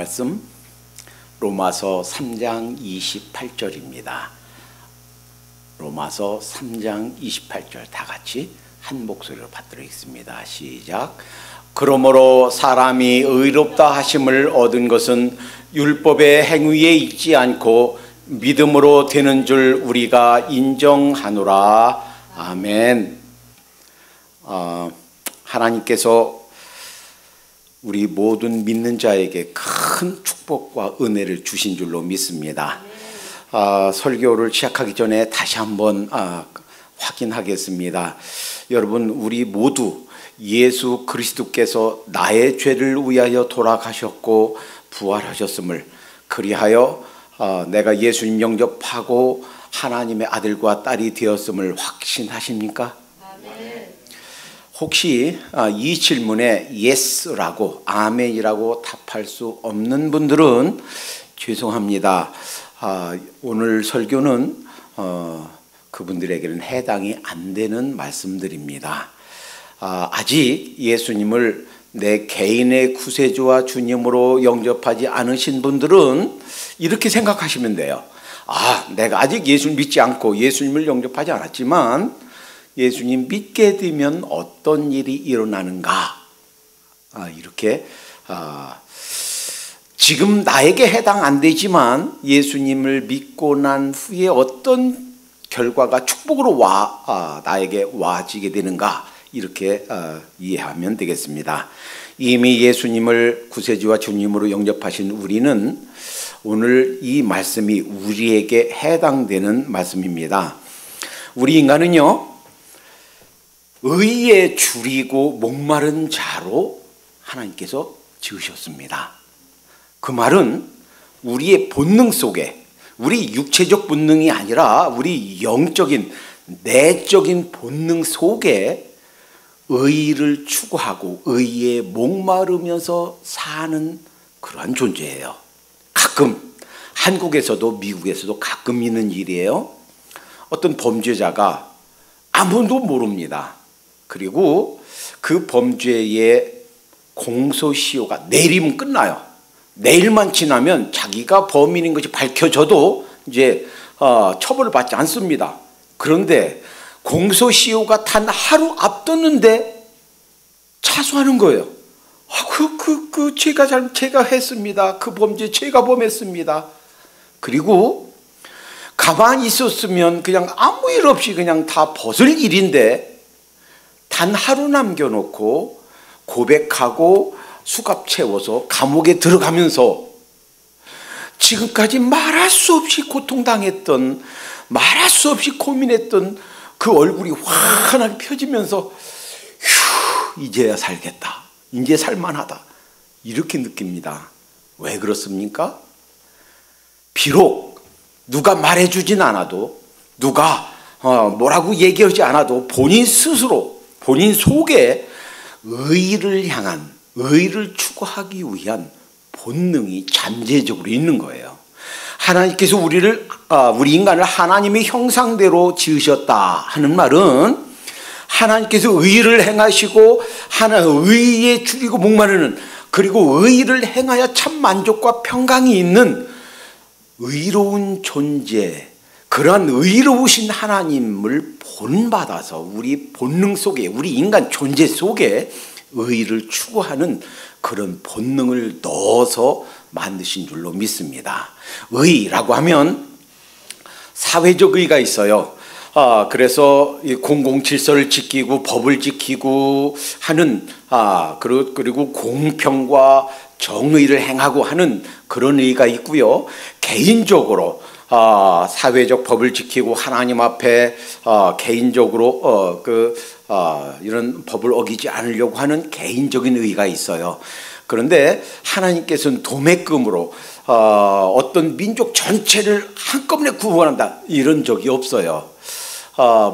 말씀 로마서 3장 28절입니다. 로마서 3장 28절 다 같이 한 목소리로 받들어 읽습니다. 시작. 그러므로 사람이 의롭다 하심을 얻은 것은 율법의 행위에 있지 않고 믿음으로 되는 줄 우리가 인정하노라. 아멘. 하나님께서 우리 모든 믿는 자에게 큰 축복과 은혜를 주신 줄로 믿습니다. 설교를 시작하기 전에 다시 한번 확인하겠습니다. 여러분, 우리 모두 예수 그리스도께서 나의 죄를 위하여 돌아가셨고 부활하셨음을, 그리하여 내가 예수님 영접하고 하나님의 아들과 딸이 되었음을 확신하십니까? 혹시 이 질문에 yes라고 아멘이라고 답할 수 없는 분들은 죄송합니다. 오늘 설교는 그분들에게는 해당이 안 되는 말씀들입니다. 아직 예수님을 내 개인의 구세주와 주님으로 영접하지 않으신 분들은 이렇게 생각하시면 돼요. 내가 아직 예수를 믿지 않고 예수님을 영접하지 않았지만 예수님 믿게 되면 어떤 일이 일어나는가? 이렇게 지금 나에게 해당 안 되지만 예수님을 믿고 난 후에 어떤 결과가 축복으로 나에게 와지게 되는가? 이렇게 이해하면 되겠습니다. 이미 예수님을 구세주와 주님으로 영접하신 우리는 오늘 이 말씀이 우리에게 해당되는 말씀입니다. 우리 인간은요, 의에 줄이고 목마른 자로 하나님께서 지으셨습니다. 그 말은 우리의 본능 속에, 우리 육체적 본능이 아니라 우리 영적인 내적인 본능 속에 의를 추구하고 의에 목마르면서 사는 그러한 존재예요. 가끔 한국에서도 미국에서도 가끔 있는 일이에요. 어떤 범죄자가 아무도 모릅니다. 그리고 그 범죄의 공소시효가 내일이면 끝나요. 내일만 지나면 자기가 범인인 것이 밝혀져도 이제 처벌을 받지 않습니다. 그런데 공소시효가 단 하루 앞뒀는데 차소하는 거예요. 제가 했습니다. 그 범죄 제가 범했습니다. 그리고 가만히 있었으면 그냥 아무 일 없이 그냥 다 벗을 일인데 단 하루 남겨놓고 고백하고 수갑 채워서 감옥에 들어가면서 지금까지 말할 수 없이 고통당했던, 말할 수 없이 고민했던 그 얼굴이 환하게 펴지면서 이제야 살겠다, 이제 살만하다, 이렇게 느낍니다. 왜 그렇습니까? 비록 누가 말해주진 않아도, 누가 뭐라고 얘기하지 않아도 본인 스스로, 본인 속에 의를 향한, 의를 추구하기 위한 본능이 잠재적으로 있는 거예요. 하나님께서 우리 인간을 하나님의 형상대로 지으셨다 하는 말은 하나님께서 의를 행하시고 의에 줄이고 목마르는, 그리고 의를 행하여 참 만족과 평강이 있는 의로운 존재, 그러한 의로우신 하나님을 본받아서 우리 본능 속에, 우리 인간 존재 속에 의를 추구하는 그런 본능을 넣어서 만드신 줄로 믿습니다. 의라고 하면 사회적 의가 있어요. 그래서 공공질서를 지키고 법을 지키고 하는, 그리고 공평과 정의를 행하고 하는 그런 의가 있고요. 개인적으로 사회적 법을 지키고 하나님 앞에 개인적으로 이런 법을 어기지 않으려고 하는 개인적인 의가 있어요. 그런데 하나님께서는 도매금으로 어떤 민족 전체를 한꺼번에 구원한다, 이런 적이 없어요.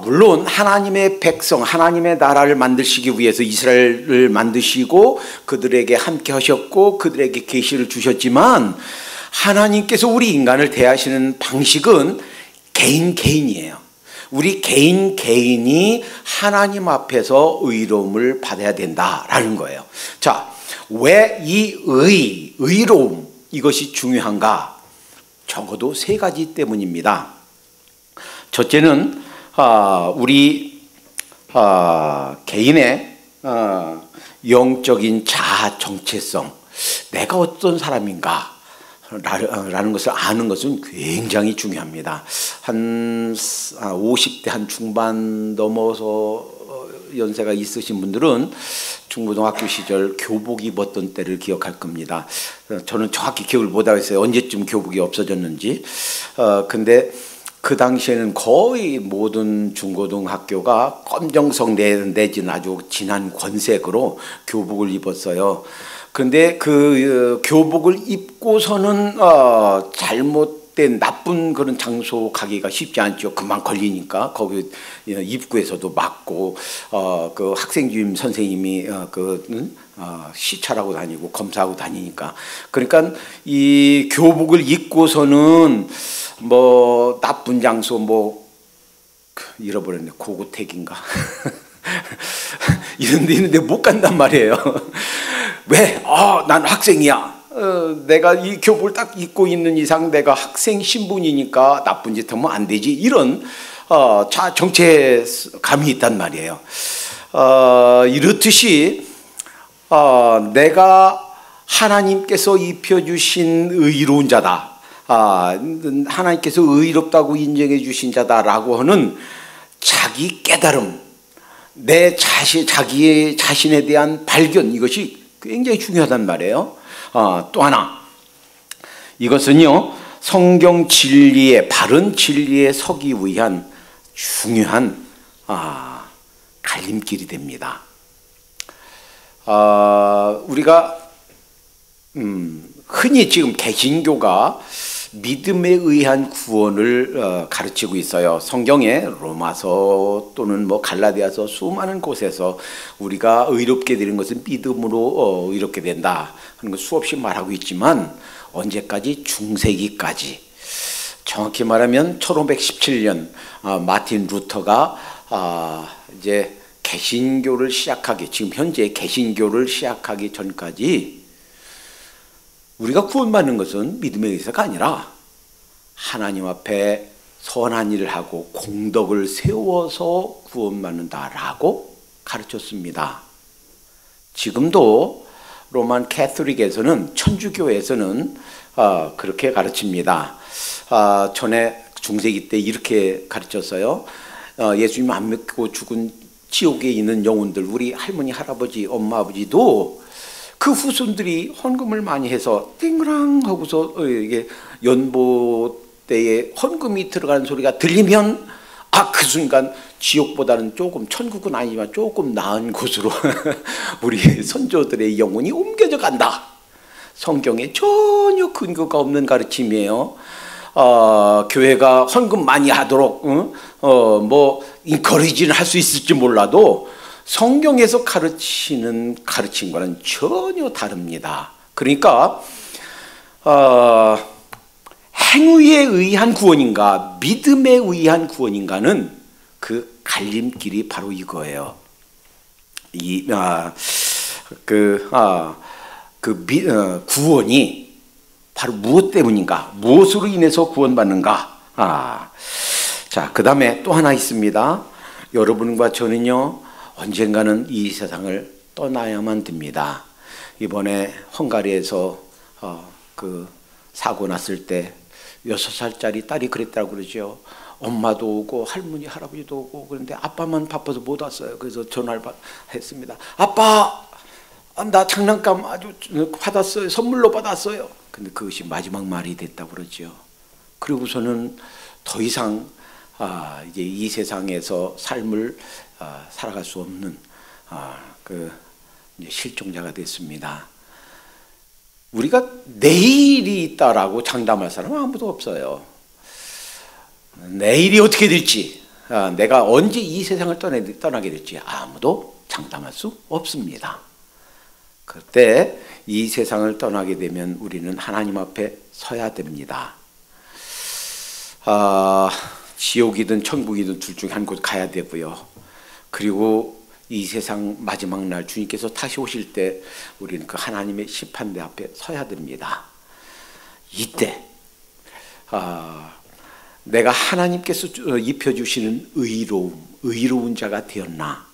물론 하나님의 백성, 하나님의 나라를 만드시기 위해서 이스라엘을 만드시고 그들에게 함께 하셨고 그들에게 계시를 주셨지만, 하나님께서 우리 인간을 대하시는 방식은 개인이에요. 우리 개인이 하나님 앞에서 의로움을 받아야 된다라는 거예요. 자, 왜 이 의로움, 이것이 중요한가? 적어도 세 가지 때문입니다. 첫째는 우리 개인의 영적인 자아 정체성, 내가 어떤 사람인가 라는 것을 아는 것은 굉장히 중요합니다. 한 50대 한 중반 넘어서 연세가 있으신 분들은 중고등학교 시절 교복 입었던 때를 기억할 겁니다. 저는 정확히 기억을 못하고 있어요. 언제쯤 교복이 없어졌는지. 근데 그 당시에는 거의 모든 중고등학교가 검정색 내지는 아주 진한 권색으로 교복을 입었어요. 근데 그 교복을 입고서는 잘못된 나쁜 그런 장소 가기가 쉽지 않죠. 금방 걸리니까 거기 입구에서도 맞고 그 학생주임 선생님이 시찰하고 다니고 검사하고 다니니까. 그러니까 이 교복을 입고서는 뭐 나쁜 장소 뭐 잃어버렸네. 고고택인가 이런 데 있는데 못 간단 말이에요. 왜? 난 학생이야. 내가 이 교복을 딱 입고 있는 이상 내가 학생 신분이니까 나쁜 짓 하면 안 되지. 이런 정체감이 있단 말이에요. 이렇듯이 내가 하나님께서 입혀주신 의로운 자다. 하나님께서 의롭다고 인정해 주신 자다라고 하는 자기 깨달음, 자기 자신에 대한 발견, 이것이 굉장히 중요하단 말이에요. 또 하나, 이것은요 성경 진리의 바른 진리에 서기 위한 중요한 갈림길이 됩니다. 우리가 흔히 지금 개신교가 믿음에 의한 구원을 가르치고 있어요. 성경에 로마서 또는 뭐 갈라디아서 수많은 곳에서 우리가 의롭게 되는 것은 믿음으로 의롭게 된다 하는 거 수없이 말하고 있지만 언제까지? 중세기까지. 정확히 말하면 1517년 마틴 루터가 이제 개신교를 시작하기, 지금 현재 개신교를 시작하기 전까지 우리가 구원받는 것은 믿음에 의해서가 아니라 하나님 앞에 선한 일을 하고 공덕을 세워서 구원받는다라고 가르쳤습니다. 지금도 로만 캐톨릭에서는, 천주교에서는 그렇게 가르칩니다. 전에 중세기 때 이렇게 가르쳤어요. 예수님 안 믿고 죽은 지옥에 있는 영혼들, 우리 할머니, 할아버지, 엄마, 아버지도 그 후손들이 헌금을 많이 해서 띵그랑 하고서 이게 연보 때에 헌금이 들어가는 소리가 들리면 그 순간 지옥보다는 조금, 천국은 아니지만 조금 나은 곳으로 우리 선조들의 영혼이 옮겨져 간다. 성경에 전혀 근거가 없는 가르침이에요. 교회가 헌금 많이 하도록 뭐 인커리지는 할 수 있을지 몰라도 성경에서 가르치는 가르침과는 전혀 다릅니다. 그러니까 행위에 의한 구원인가 믿음에 의한 구원인가는 그 갈림길이 바로 이거예요. 구원이 바로 무엇 때문인가, 무엇으로 인해서 구원받는가. 자, 그 다음에 또 하나 있습니다. 여러분과 저는요 언젠가는 이 세상을 떠나야만 됩니다. 이번에 헝가리에서 그 사고 났을 때 6살짜리 딸이 그랬다고 그러죠. 엄마도 오고 할머니 할아버지도 오고 그런데 아빠만 바빠서 못 왔어요. 그래서 전화를 했습니다. 아빠, 나 장난감 아주 받았어요. 선물로 받았어요. 근데 그것이 마지막 말이 됐다고 그러죠. 그리고서는 더 이상 이제 이 세상에서 삶을 살아갈 수 없는 이제 실종자가 됐습니다. 우리가 내일이 있다라고 장담할 사람은 아무도 없어요. 내일이 어떻게 될지, 내가 언제 이 세상을 떠나게 될지 아무도 장담할 수 없습니다. 그때 이 세상을 떠나게 되면 우리는 하나님 앞에 서야 됩니다. 지옥이든 천국이든 둘 중에 한 곳 가야 되고요. 그리고 이 세상 마지막 날 주님께서 다시 오실 때 우리는 그 하나님의 심판대 앞에 서야 됩니다. 이때 내가 하나님께서 입혀주시는 의로운 자가 되었나,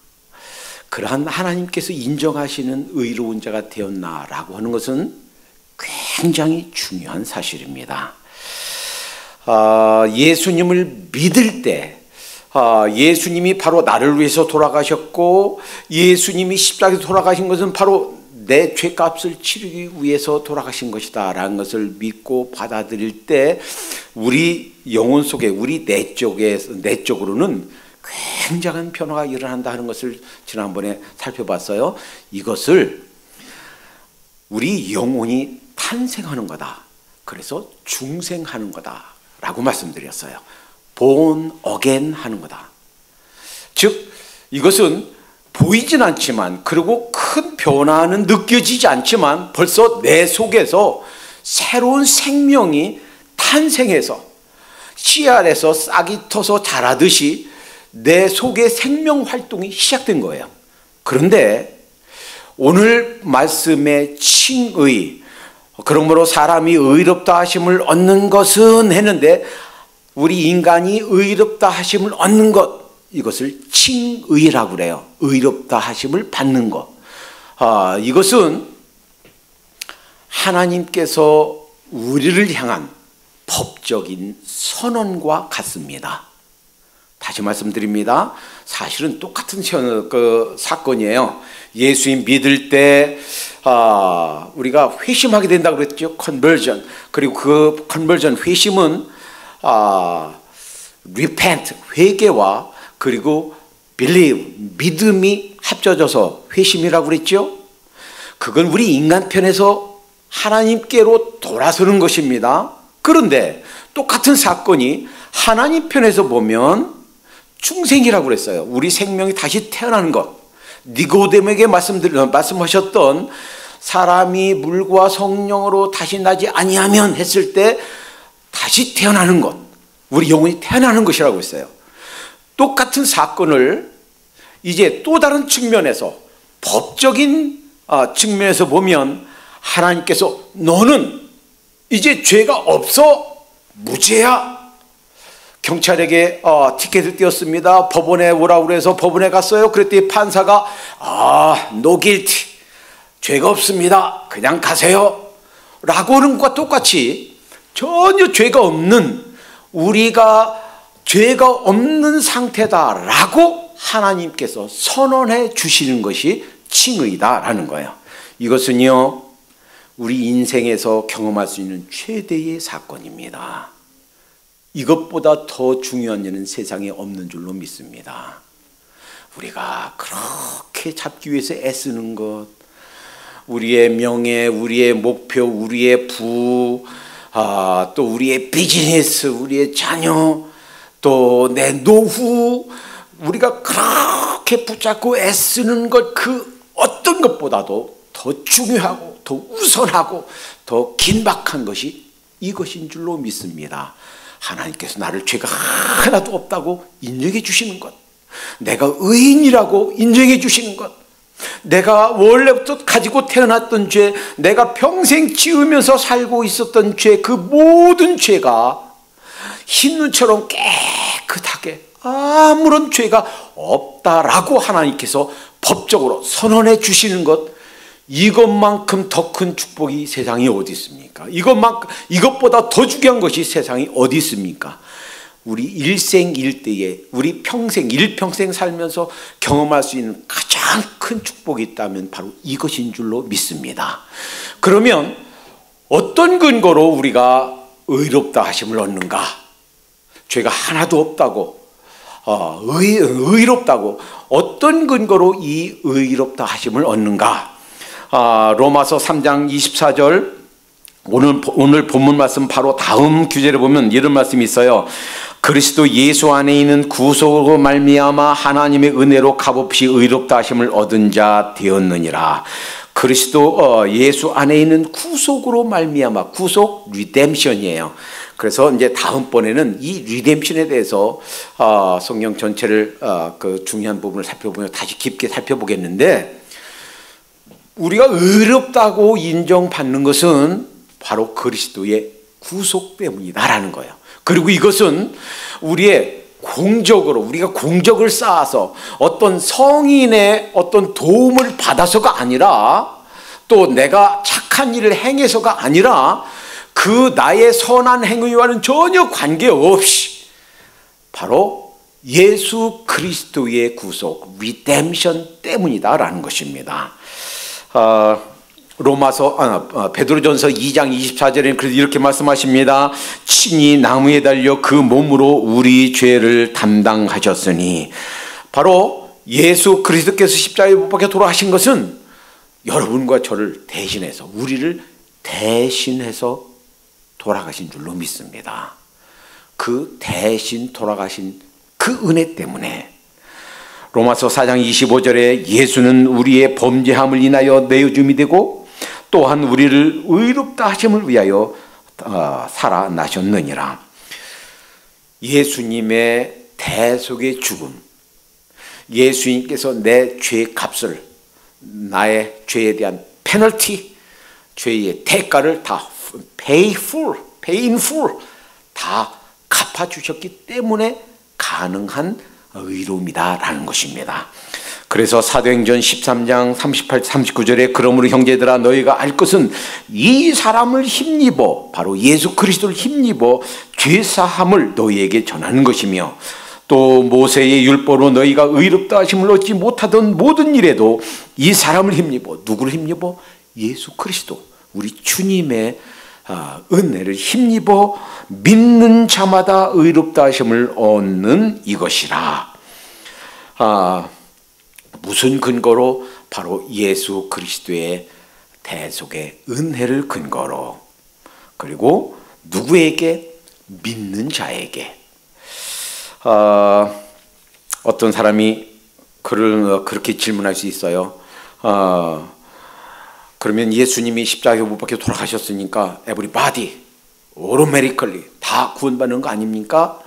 그러한 하나님께서 인정하시는 의로운 자가 되었나라고 하는 것은 굉장히 중요한 사실입니다. 예수님을 믿을 때 예수님이 바로 나를 위해서 돌아가셨고, 예수님이 십자가에서 돌아가신 것은 바로 내 죄값을 치르기 위해서 돌아가신 것이다 라는 것을 믿고 받아들일 때 우리 영혼 속에, 우리 내적으로는 굉장한 변화가 일어난다 하는 것을 지난번에 살펴봤어요. 이것을 우리 영혼이 탄생하는 거다, 그래서 중생하는 거다 라고 말씀드렸어요. born again 하는 거다. 즉 이것은 보이진 않지만, 그리고 큰 변화는 느껴지지 않지만 벌써 내 속에서 새로운 생명이 탄생해서 씨알에서 싹이 터서 자라듯이 내 속에 생명 활동이 시작된 거예요. 그런데 오늘 말씀의 칭의, 그러므로 사람이 의롭다 하심을 얻는 것은 했는데, 우리 인간이 의롭다 하심을 얻는 것, 이것을 칭의라고 그래요. 의롭다 하심을 받는 것. 이것은 하나님께서 우리를 향한 법적인 선언과 같습니다. 다시 말씀드립니다. 사실은 똑같은 사건이에요. 예수님 믿을 때 우리가 회심하게 된다고 그랬죠. 컨버전. 그리고 그 컨버전, 회심은 repent, 회개와 그리고 believe, 믿음이 합쳐져서 회심이라고 그랬죠. 그건 우리 인간 편에서 하나님께로 돌아서는 것입니다. 그런데 똑같은 사건이 하나님 편에서 보면 중생이라고 그랬어요. 우리 생명이 다시 태어나는 것. 니고데모에게 말씀하셨던 사람이 물과 성령으로 다시 나지 아니하면 했을 때 다시 태어나는 것, 우리 영혼이 태어나는 것이라고 했어요. 똑같은 사건을 이제 또 다른 측면에서, 법적인 측면에서 보면 하나님께서 너는 이제 죄가 없어, 무죄야. 경찰에게 티켓을 띄웠습니다. 법원에 오라고 그래서 법원에 갔어요. 그랬더니 판사가 no guilty, 죄가 없습니다, 그냥 가세요 라고 하는 것과 똑같이 전혀 죄가 없는, 우리가 죄가 없는 상태다라고 하나님께서 선언해 주시는 것이 칭의다라는 거예요. 이것은요, 우리 인생에서 경험할 수 있는 최대의 사건입니다. 이것보다 더 중요한 일은 세상에 없는 줄로 믿습니다. 우리가 그렇게 잡기 위해서 애쓰는 것, 우리의 명예, 우리의 목표, 우리의 부, 또 우리의 비즈니스, 우리의 자녀, 또 내 노후, 우리가 그렇게 붙잡고 애쓰는 것, 그 어떤 것보다도 더 중요하고 더 우선하고 더 긴박한 것이 이것인 줄로 믿습니다. 하나님께서 나를 죄가 하나도 없다고 인정해 주시는 것, 내가 의인이라고 인정해 주시는 것, 내가 원래부터 가지고 태어났던 죄, 내가 평생 지으면서 살고 있었던 죄, 그 모든 죄가 흰눈처럼 깨끗하게 아무런 죄가 없다라고 하나님께서 법적으로 선언해 주시는 것, 이것만큼 더 큰 축복이 세상에 어디 있습니까? 이것보다 더 중요한 것이 세상에 어디 있습니까? 우리 일생일대에, 우리 일평생 살면서 경험할 수 있는 가장 큰 축복이 있다면 바로 이것인 줄로 믿습니다. 그러면 어떤 근거로 우리가 의롭다 하심을 얻는가? 죄가 하나도 없다고, 의롭다고, 어떤 근거로 이 의롭다 하심을 얻는가? 로마서 3장 24절, 오늘 본문 말씀 바로 다음 규제를 보면 이런 말씀이 있어요. 그리스도 예수 안에 있는 구속으로 말미암아 하나님의 은혜로 값없이 의롭다 하심을 얻은 자 되었느니라. 그리스도 예수 안에 있는 구속으로 말미암아, 구속 리뎀션이에요. 그래서 이제 다음번에는 이 리뎀션에 대해서 성경 전체를 그 중요한 부분을 살펴보며 다시 깊게 살펴보겠는데, 우리가 의롭다고 인정받는 것은 바로 그리스도의 구속 때문이다라는 거예요. 그리고 이것은 우리의 우리가 공적을 쌓아서 어떤 성인의 어떤 도움을 받아서가 아니라, 또 내가 착한 일을 행해서가 아니라, 그 나의 선한 행위와는 전혀 관계없이 바로 예수 그리스도의 구속, 리뎀션 때문이다라는 것입니다. 베드로전서 2장 24절에는 그래서 이렇게 말씀하십니다. 친히 나무에 달려 그 몸으로 우리 죄를 담당하셨으니, 바로 예수 그리스도께서 십자가에 못 박혀 돌아가신 것은 여러분과 저를 대신해서, 우리를 대신해서 돌아가신 줄로 믿습니다. 그 대신 돌아가신 그 은혜 때문에 로마서 4장 25절에 예수는 우리의 범죄함을 인하여 내어줌이 되고 또한 우리를 의롭다 하심을 위하여 살아나셨느니라. 예수님의 대속의 죽음, 예수님께서 내 죄의 값을, 나의 죄에 대한 페널티, 죄의 대가를 다 pay in full 다 갚아주셨기 때문에 가능한 의로움이다라는 것입니다. 그래서 사도행전 13장 38, 39절에 그러므로 형제들아 너희가 알 것은 이 사람을 힘입어, 바로 예수 그리스도를 힘입어 죄사함을 너희에게 전하는 것이며, 또 모세의 율법으로 너희가 의롭다 하심을 얻지 못하던 모든 일에도 이 사람을 힘입어, 누구를 힘입어? 예수 그리스도, 우리 주님의 은혜를 힘입어 믿는 자마다 의롭다 하심을 얻는 이것이라. 무슨 근거로? 바로 예수 그리스도의 대속의 은혜를 근거로. 그리고 누구에게? 믿는 자에게. 어떤 사람이 그렇게 질문할 수 있어요. 그러면 예수님이 십자가에 못 박혀 돌아가셨으니까 everybody automatically 다 구원받는 거 아닙니까?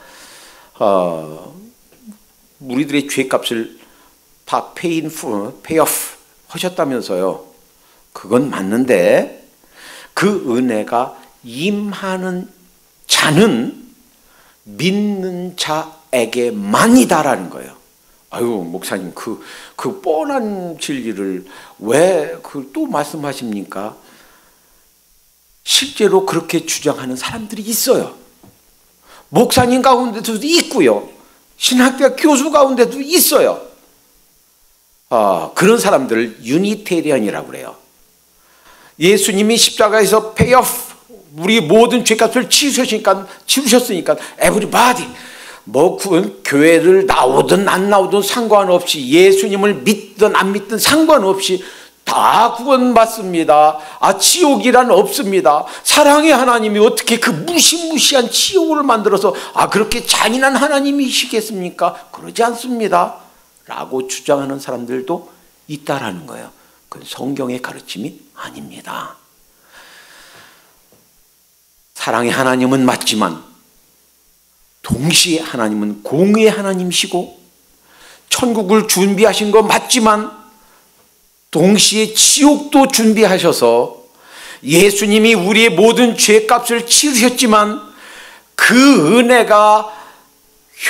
우리들의 죄값을 다 pay off 하셨다면서요. 그건 맞는데 그 은혜가 임하는 자는 믿는 자에게만이다라는 거예요. 아유, 목사님, 그 뻔한 진리를 왜 또 말씀하십니까? 실제로 그렇게 주장하는 사람들이 있어요. 목사님 가운데도 있고요. 신학대학 교수 가운데도 있어요. 그런 사람들을 유니테리언이라고 그래요. 예수님이 십자가에서 pay off, 우리 모든 죄값을 치르셨으니까 everybody, 교회를 나오든 안 나오든 상관없이, 예수님을 믿든 안 믿든 상관없이 다 구원받습니다. 지옥이란 없습니다. 사랑의 하나님이 어떻게 그 무시무시한 지옥을 만들어서 그렇게 잔인한 하나님이시겠습니까? 그러지 않습니다. 라고 주장하는 사람들도 있다라는 거예요. 그건 성경의 가르침이 아닙니다. 사랑의 하나님은 맞지만 동시에 하나님은 공의의 하나님이시고, 천국을 준비하신 거 맞지만 동시에 지옥도 준비하셔서 예수님이 우리의 모든 죄값을 치르셨지만 그 은혜가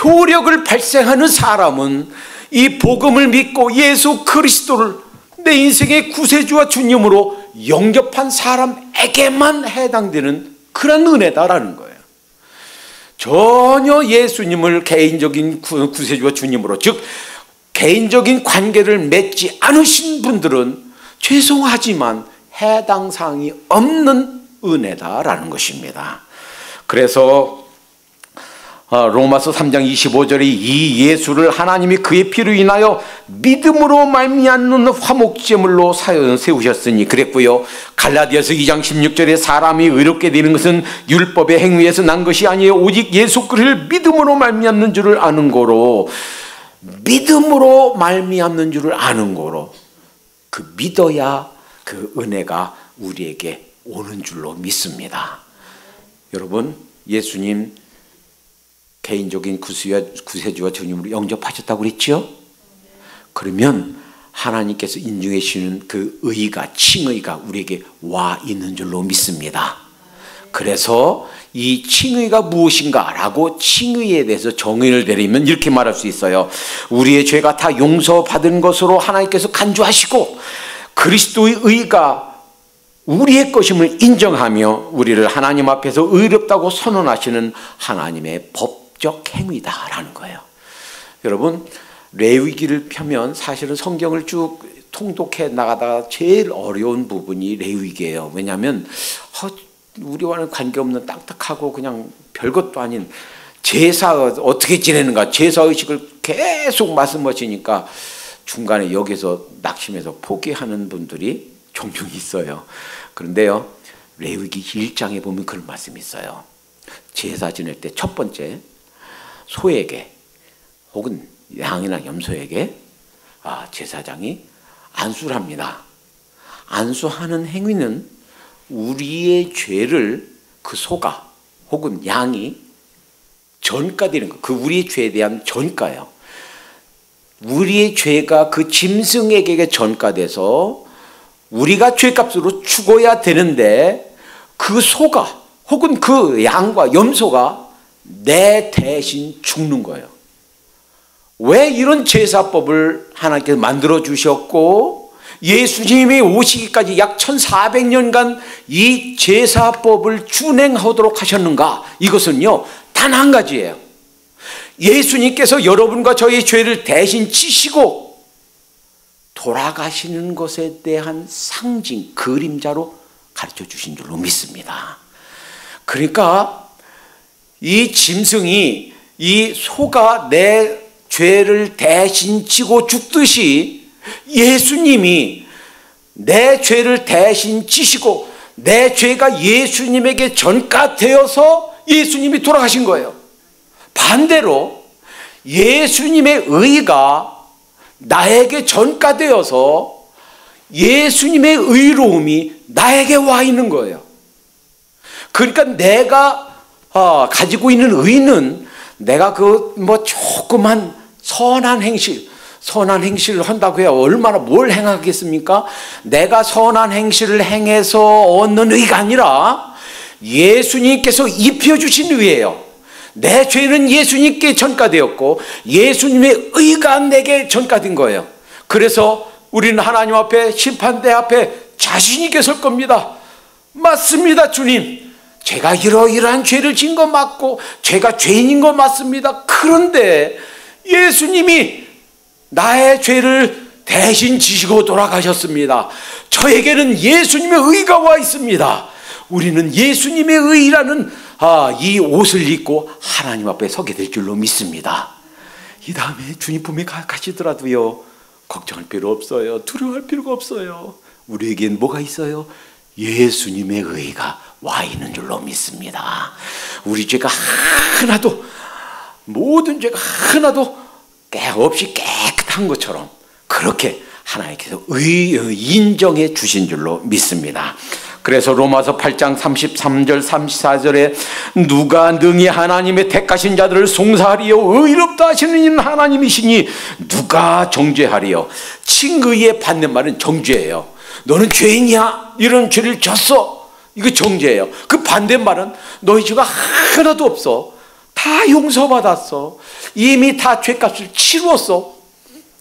효력을 발생하는 사람은 이 복음을 믿고 예수 그리스도를 내 인생의 구세주와 주님으로 영접한 사람에게만 해당되는 그런 은혜다라는 거예요. 전혀 예수님을 개인적인 구세주와 주님으로, 즉 개인적인 관계를 맺지 않으신 분들은 죄송하지만 해당 사항이 없는 은혜다라는 것입니다. 그래서 로마서 3장 25절에 이 예수를 하나님이 그의 피로 인하여 믿음으로 말미암는 화목제물로 세우셨으니 그랬고요. 갈라디아서 2장 16절에 사람이 의롭게 되는 것은 율법의 행위에서 난 것이 아니에요. 오직 예수 그리스도를 믿음으로 말미암는 줄을 아는 거로, 믿음으로 말미암는 줄을 아는 거로, 그 믿어야 그 은혜가 우리에게 오는 줄로 믿습니다. 여러분, 예수님 개인적인 구세주와 주님으로 영접하셨다고 그랬죠? 그러면 하나님께서 인정해 주시는 그 의가, 칭의가 우리에게 와 있는 줄로 믿습니다. 그래서 이 칭의가 무엇인가라고 칭의에 대해서 정의를 내리면 이렇게 말할 수 있어요. 우리의 죄가 다 용서받은 것으로 하나님께서 간주하시고 그리스도의 의가 우리의 것임을 인정하며 우리를 하나님 앞에서 의롭다고 선언하시는 하나님의 법적 행위다라는 거예요. 여러분, 레위기를 펴면 사실은 성경을 쭉 통독해 나가다가 제일 어려운 부분이 레위기예요. 왜냐하면 우리와는 관계없는 딱딱하고 그냥 별것도 아닌 제사 어떻게 지내는가, 제사의식을 계속 말씀하시니까 중간에 여기서 낙심해서 포기하는 분들이 종종 있어요. 그런데요, 레위기 1장에 보면 그런 말씀이 있어요. 제사 지낼 때 첫 번째, 소에게 혹은 양이나 염소에게 제사장이 안수를 합니다. 안수하는 행위는 우리의 죄를 그 소가 혹은 양이 전가되는 거, 그 우리의 죄에 대한 전가예요. 우리의 죄가 그 짐승에게 전가돼서 우리가 죄값으로 죽어야 되는데 그 소가 혹은 그 양과 염소가 내 대신 죽는 거예요. 왜 이런 제사법을 하나님께서 만들어 주셨고 예수님이 오시기까지 약 1400년간 이 제사법을 준행하도록 하셨는가? 이것은요, 단 한 가지예요. 예수님께서 여러분과 저의 죄를 대신 지시고 돌아가시는 것에 대한 상징, 그림자로 가르쳐 주신 줄로 믿습니다. 그러니까 이 짐승이, 이 소가 내 죄를 대신 지고 죽듯이 예수님이 내 죄를 대신 지시고 내 죄가 예수님에게 전가되어서 예수님이 돌아가신 거예요. 반대로 예수님의 의가 나에게 전가되어서 예수님의 의로움이 나에게 와 있는 거예요. 그러니까 내가 가지고 있는 의는 내가 조그만 선한 행실을 한다고 해야 얼마나 뭘 행하겠습니까? 내가 선한 행실을 행해서 얻는 의가 아니라 예수님께서 입혀주신 의예요. 내 죄는 예수님께 전가되었고 예수님의 의가 내게 전가된 거예요. 그래서 우리는 하나님 앞에, 심판대 앞에 자신 있게 설 겁니다. 맞습니다, 주님. 제가 이러이러한 죄를 지은 거 맞고 제가 죄인인 거 맞습니다. 그런데 예수님이 나의 죄를 대신 지시고 돌아가셨습니다. 저에게는 예수님의 의가 와 있습니다. 우리는 예수님의 의라는 이 옷을 입고 하나님 앞에 서게 될 줄로 믿습니다. 이 다음에 주님 품에 가시더라도요, 걱정할 필요 없어요. 두려워할 필요가 없어요. 우리에겐 뭐가 있어요? 예수님의 의가 와 있는 줄로 믿습니다. 우리 죄가 하나도, 모든 죄가 하나도 없이 깨끗한 것처럼 그렇게 하나님께서 인정해 주신 줄로 믿습니다. 그래서 로마서 8장 33절 34절에 누가 능히 하나님의 택하신 자들을 송사하리요 의롭다 하시는 이는 하나님이시니 누가 정죄하리요. 칭의에 받는 말은 정죄예요. 너는 죄인이야, 이런 죄를 졌어, 이거 정죄예요. 그 반대말은 너희 죄가 하나도 없어, 다 용서받았어, 이미 다 죄값을 치루었어.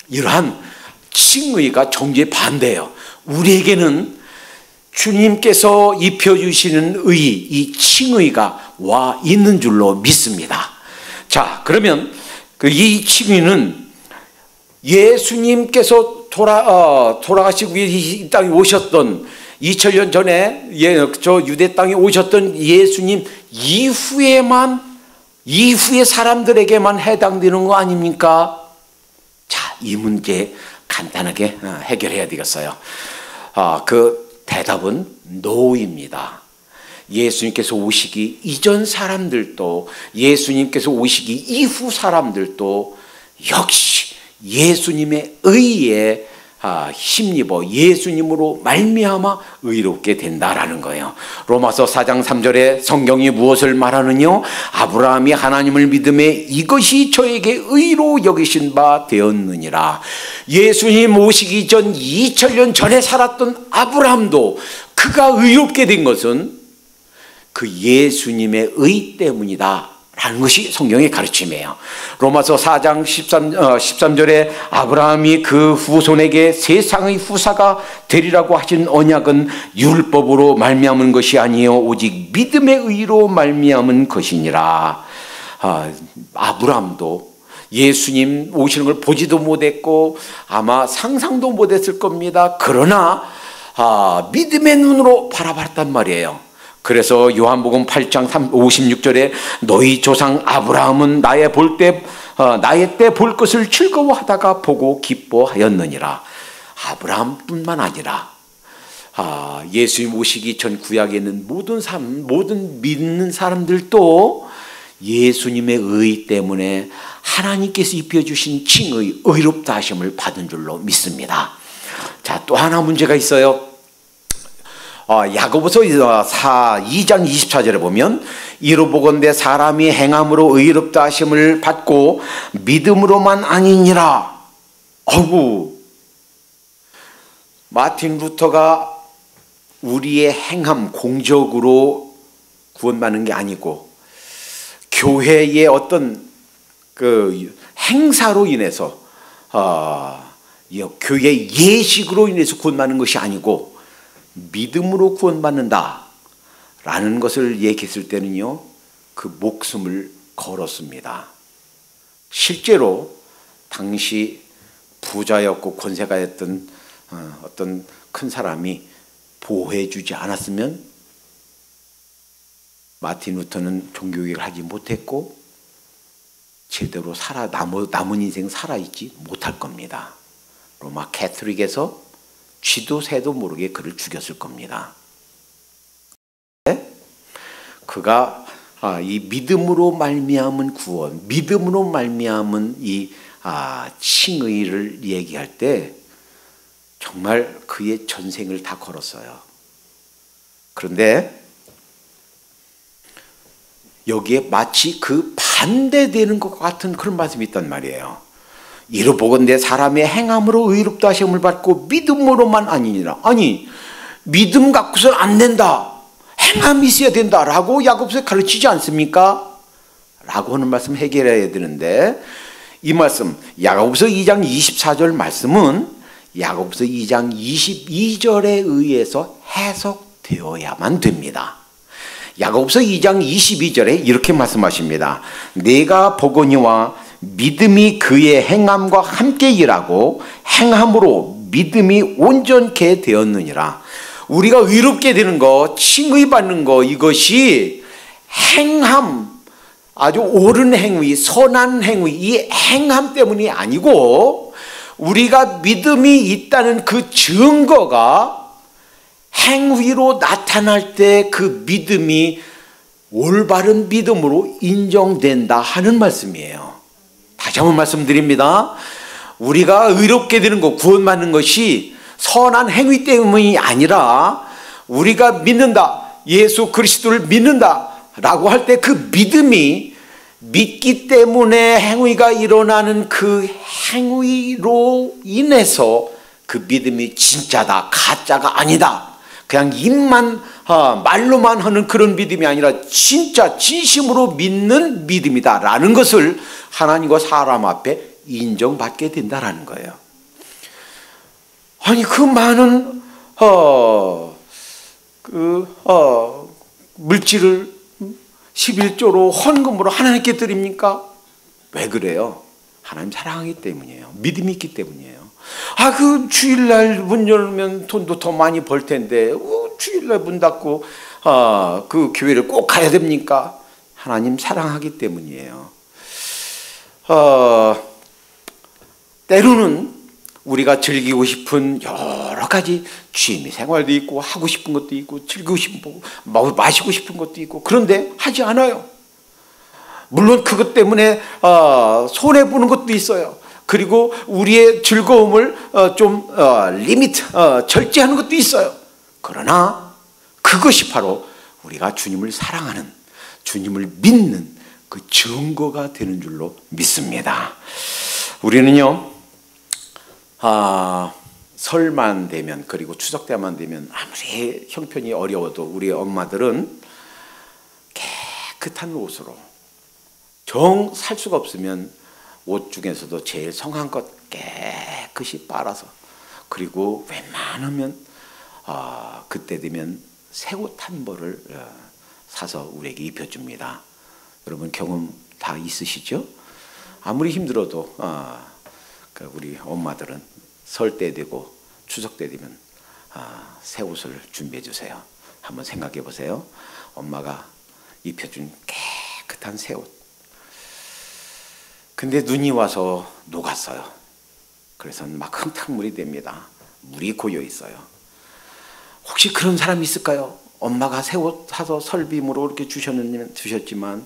이러한 칭의가 정죄의 반대예요. 우리에게는 주님께서 입혀주시는 의, 이 칭의가 와 있는 줄로 믿습니다. 자, 그러면 이 칭의는 예수님께서 돌아가시고 이 땅에 오셨던 2000년 전에 저 유대 땅에 오셨던 예수님 이후에 사람들에게만 해당되는 거 아닙니까? 자, 이 문제 간단하게 해결해야 되겠어요. 그 대답은 노입니다. 예수님께서 오시기 이전 사람들도 예수님께서 오시기 이후 사람들도 역시 예수님의 의에 힘입어 예수님으로 말미암아 의롭게 된다라는 거예요. 로마서 4장 3절에 성경이 무엇을 말하느냐? 아브라함이 하나님을 믿음에 이것이 저에게 의로 여기신 바 되었느니라. 예수님 오시기 전 2000년 전에 살았던 아브라함도 그가 의롭게 된 것은 그 예수님의 의 때문이다 라는 것이 성경의 가르침이에요. 로마서 4장 13절에 아브라함이 그 후손에게 세상의 후사가 되리라고 하신 언약은 율법으로 말미암은 것이 아니요 오직 믿음의 의로 말미암은 것이니라. 아브라함도 예수님 오시는 걸 보지도 못했고 아마 상상도 못했을 겁니다. 그러나 믿음의 눈으로 바라봤단 말이에요. 그래서 요한복음 8장 56절에 너희 조상 아브라함은 나의 때 볼 것을 즐거워하다가 보고 기뻐하였느니라. 아브라함뿐만 아니라 예수님 오시기 전 구약에 있는 모든 믿는 사람들도 예수님의 의 때문에 하나님께서 입혀주신 칭의 의롭다 하심을 받은 줄로 믿습니다. 자, 또 하나 문제가 있어요. 야고보서 2장 24절에 보면 이로 보건대 사람이 행함으로 의롭다 하심을 받고 믿음으로만 아니니라. 마틴 루터가 우리의 행함 공적으로 구원받는 게 아니고 교회의 어떤 그 행사로 인해서 교회 예식으로 인해서 구원받는 것이 아니고 믿음으로 구원받는다 라는 것을 얘기했을 때는요, 그 목숨을 걸었습니다. 실제로 당시 부자였고 권세가였던 어떤 큰 사람이 보호해주지 않았으면 마틴 루터는 종교개혁을 하지 못했고 제대로 남은 인생 살아있지 못할 겁니다. 로마 캐톨릭에서 쥐도 새도 모르게 그를 죽였을 겁니다. 그가 이 믿음으로 말미암은 구원, 믿음으로 말미암은 이 칭의를 얘기할 때 정말 그의 전생을 다 걸었어요. 그런데 여기에 마치 그 반대되는 것 같은 그런 말씀이 있단 말이에요. 이로 보건대 사람의 행함으로 의롭다 하심을 받고 믿음으로만 아니니라. 아니, 믿음 갖고서는 안 된다, 행함이 있어야 된다라고 야고보서에 가르치지 않습니까? 라고 하는 말씀 해결해야 되는데, 이 말씀 야고보서 2장 24절 말씀은 야고보서 2장 22절에 의해서 해석되어야만 됩니다. 야고보서 2장 22절에 이렇게 말씀하십니다. 내가 보거니와 믿음이 그의 행함과 함께 일하고 행함으로 믿음이 온전케 되었느니라. 우리가 의롭게 되는 것, 칭의 받는 것, 이것이 행함, 아주 옳은 행위, 선한 행위, 이 행함 때문이 아니고 우리가 믿음이 있다는 그 증거가 행위로 나타날 때 그 믿음이 올바른 믿음으로 인정된다 하는 말씀이에요. 다시 한번 말씀드립니다. 우리가 의롭게 되는 것, 구원받는 것이 선한 행위 때문이 아니라 우리가 믿는다, 예수 그리스도를 믿는다 라고 할 때 그 믿음이 믿기 때문에 행위가 일어나는 그 행위로 인해서 그 믿음이 진짜다, 가짜가 아니다, 그냥 입만 말로만 하는 그런 믿음이 아니라 진짜 진심으로 믿는 믿음이다 라는 것을 하나님과 사람 앞에 인정받게 된다라는 거예요. 아니, 그 많은 물질을 11조로 헌금으로 하나님께 드립니까? 왜 그래요? 하나님 사랑하기 때문이에요. 믿음이 있기 때문이에요. 그 주일날 문 열면 돈도 더 많이 벌 텐데 주일날 문 닫고 그 교회를 꼭 가야 됩니까? 하나님 사랑하기 때문이에요. 때로는 우리가 즐기고 싶은 여러 가지 취미 생활도 있고 하고 싶은 것도 있고 즐기고 싶은 거, 마시고 싶은 것도 있고, 그런데 하지 않아요. 물론 그것 때문에 손해보는 것도 있어요. 그리고 우리의 즐거움을 절제하는 것도 있어요. 그러나 그것이 바로 우리가 주님을 사랑하는, 주님을 믿는 그 증거가 되는 줄로 믿습니다. 우리는요, 설만 되면, 그리고 추석 때만 되면 아무리 형편이 어려워도 우리 엄마들은 깨끗한 옷으로, 정 살 수가 없으면 옷 중에서도 제일 성한 것 깨끗이 빨아서, 그리고 웬만하면 그때 되면 새 옷 한 벌을 사서 우리에게 입혀줍니다. 여러분 경험 다 있으시죠? 아무리 힘들어도 우리 엄마들은 설 때 되고 추석 때 되면 새 옷을 준비해 주세요. 한번 생각해 보세요. 엄마가 입혀준 깨끗한 새 옷. 근데 눈이 와서 녹았어요. 그래서 막 흙탕물이 됩니다. 물이 고여 있어요. 혹시 그런 사람이 있을까요? 엄마가 새 옷 사서 설빔으로 이렇게 주셨지만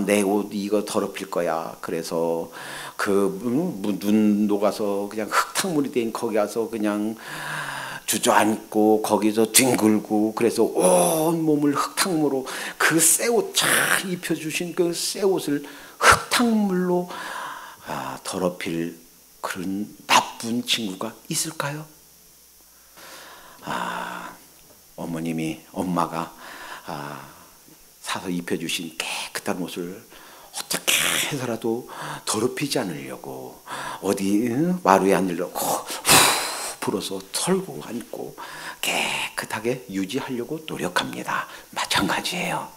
내 옷 이거 더럽힐 거야. 그래서 눈 녹아서 그냥 흙탕물이 된 거기 가서 그냥 주저앉고 거기서 뒹굴고, 그래서 온 몸을 흙탕물로 그 새 옷 잘 입혀주신 그 새 옷을 흙탕물로 더럽힐 그런 나쁜 친구가 있을까요? 엄마가 사서 입혀주신 깨끗한 옷을 어떻게 해서라도 더럽히지 않으려고 어디 마루에 앉으려고 불어서 털고 앉고 깨끗하게 유지하려고 노력합니다. 마찬가지예요.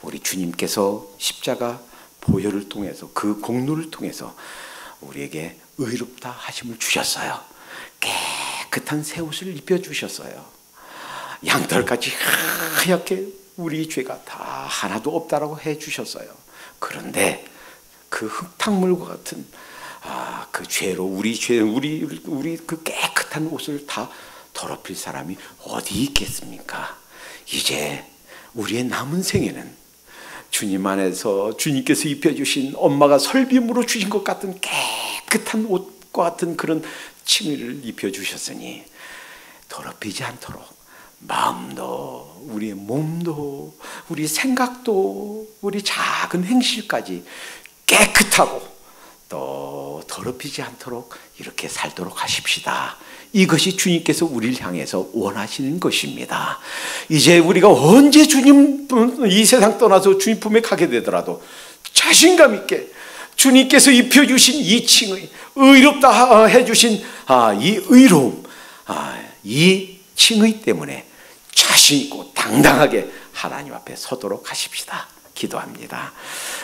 우리 주님께서 십자가 보혈을 통해서, 그 공로를 통해서 우리에게 의롭다 하심을 주셨어요. 깨끗한 새 옷을 입혀주셨어요. 양털같이 하얗게 우리 죄가 다 하나도 없다라고 해주셨어요. 그런데 그 흙탕물과 같은 그 죄로 우리 그 깨끗한 옷을 다 더럽힐 사람이 어디 있겠습니까? 이제 우리의 남은 생에는 주님 안에서 주님께서 입혀주신, 엄마가 설빔으로 주신 것 같은 깨끗한 옷과 같은 그런 칭의를 입혀주셨으니 더럽히지 않도록 마음도, 우리의 몸도, 우리 생각도, 우리 작은 행실까지 깨끗하고 또 더럽히지 않도록 이렇게 살도록 하십시다. 이것이 주님께서 우리를 향해서 원하시는 것입니다. 이제 우리가 언제 주님 이 세상 떠나서 주님 품에 가게 되더라도 자신감 있게 주님께서 입혀주신 이 칭의, 의롭다 해주신 이 의로움, 이 칭의 때문에 자신 있고 당당하게 하나님 앞에 서도록 하십시다. 기도합니다.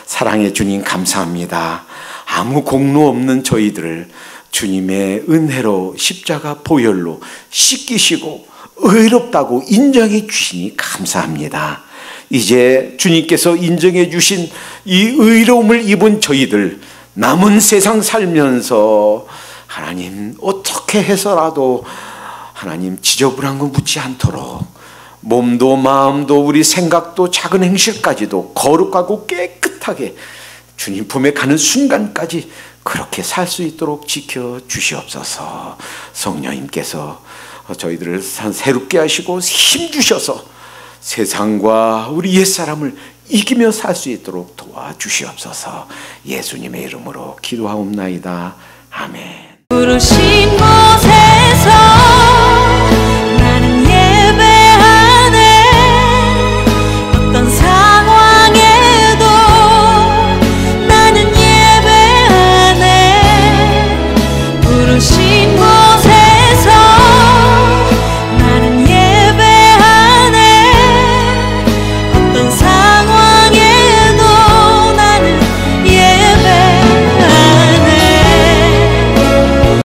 사랑의 주님 감사합니다. 아무 공로 없는 저희들을 주님의 은혜로 십자가 보혈로 씻기시고 의롭다고 인정해 주시니 감사합니다. 이제 주님께서 인정해 주신 이 의로움을 입은 저희들, 남은 세상 살면서 하나님 어떻게 해서라도 하나님 지저분한 거 묻지 않도록 몸도 마음도 우리 생각도 작은 행실까지도 거룩하고 깨끗하게 주님 품에 가는 순간까지 그렇게 살 수 있도록 지켜주시옵소서. 성령님께서 저희들을 새롭게 하시고 힘 주셔서 세상과 우리 옛사람을 이기며 살 수 있도록 도와주시옵소서. 예수님의 이름으로 기도하옵나이다. 아멘. 부르신 곳에서